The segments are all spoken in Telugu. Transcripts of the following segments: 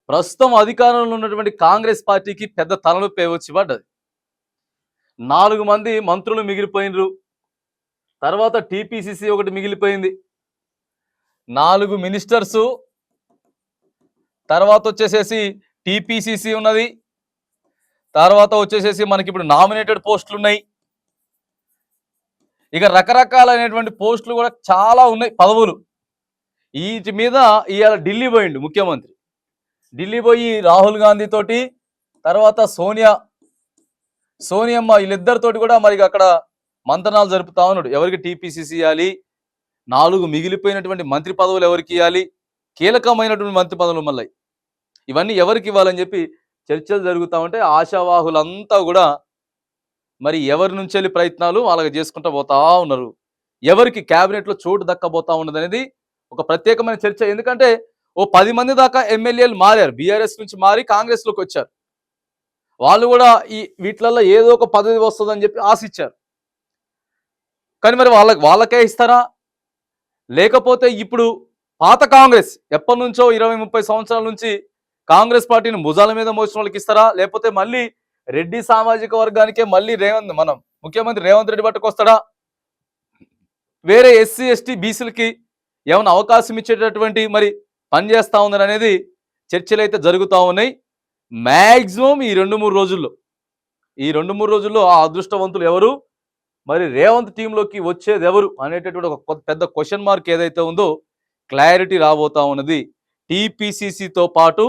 ప్రస్తుతం అధికారంలో ఉన్నటువంటి కాంగ్రెస్ పార్టీకి పెద్ద తలనొప్పి వచ్చి పడ్డది. 4 మంది మంత్రులు మిగిలిపోయినరు. తర్వాత టీపీసీసీ ఒకటి మిగిలిపోయింది. 4 మినిస్టర్సు, తర్వాత వచ్చేసేసి టీపీసీసీ ఉన్నది. తర్వాత వచ్చేసేసి మనకి ఇప్పుడు నామినేటెడ్ పోస్టులు ఉన్నాయి. ఇక రకరకాలైనటువంటి పోస్టులు కూడా చాలా ఉన్నాయి, పదవులు. వీటి మీద ఇవాళ ఢిల్లీ పోయిండు ముఖ్యమంత్రి. ఢిల్లీ పోయి రాహుల్ గాంధీ తోటి, తర్వాత సోనియమ్మ వీళ్ళిద్దరితోటి కూడా మరి అక్కడ మంతనాలు జరుపుతా ఉన్నాడు. ఎవరికి టీపీసీసీ ఇవ్వాలి, 4 మిగిలిపోయినటువంటి మంత్రి పదవులు ఎవరికి ఇవ్వాలి, కీలకమైనటువంటి మంత్రి పదవులు మళ్ళీ ఇవన్నీ ఎవరికి ఇవ్వాలని చెప్పి చర్చలు జరుగుతూ ఉంటే ఆశావాహులంతా కూడా మరి ఎవరి నుంచి వెళ్ళి ప్రయత్నాలు అలాగ చేసుకుంటూ పోతా ఉన్నారు. ఎవరికి క్యాబినెట్లో చోటు దక్కబోతా ఉన్నది అనేది ఒక ప్రత్యేకమైన చర్చ. ఎందుకంటే ఓ 10 మంది దాకా ఎమ్మెల్యేలు మారారు, బీఆర్ఎస్ నుంచి మారి కాంగ్రెస్లోకి వచ్చారు. వాళ్ళు కూడా వీటిలలో ఏదో ఒక పదవి వస్తుందని చెప్పి ఆశించారు. కానీ మరి వాళ్ళకే ఇస్తారా, లేకపోతే ఇప్పుడు పాత కాంగ్రెస్ ఎప్పటి నుంచో 20-30 సంవత్సరాల నుంచి కాంగ్రెస్ పార్టీని భుజాల మీద మోసిన వాళ్ళకి ఇస్తారా, లేకపోతే మళ్ళీ రెడ్డి సామాజిక వర్గానికే మళ్ళీ ముఖ్యమంత్రి రేవంత్ రెడ్డి పట్టుకొస్తాడా, వేరే ఎస్సీ ఎస్టీ బీసీలకి ఏమైనా అవకాశం ఇచ్చేటటువంటి మరి పనిచేస్తా ఉందని అనేది చర్చలు అయితే జరుగుతూ ఉన్నాయి. మ్యాక్సిమం ఈ 2-3 రోజుల్లో ఆ అదృష్టవంతులు ఎవరు, మరి రేవంత్ టీంలోకి వచ్చేది ఎవరు అనేటటువంటి ఒక పెద్ద క్వశ్చన్ మార్క్ ఏదైతే ఉందో క్లారిటీ రాబోతా ఉన్నది. టీపీసీసీతో పాటు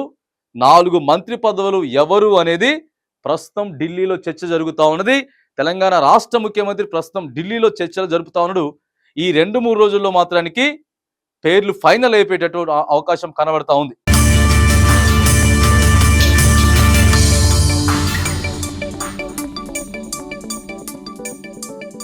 4 మంత్రి పదవులు ఎవరు అనేది ప్రస్తుతం ఢిల్లీలో చర్చ జరుగుతూ ఉన్నది. తెలంగాణ రాష్ట్ర ముఖ్యమంత్రి ప్రస్తుతం ఢిల్లీలో చర్చలు జరుపుతా ఉన్నాడు. ఈ 2-3 రోజుల్లో మాత్రానికి పేర్లు ఫైనల్ అయిపోయేటటువంటి అవకాశం కనబడతా ఉంది.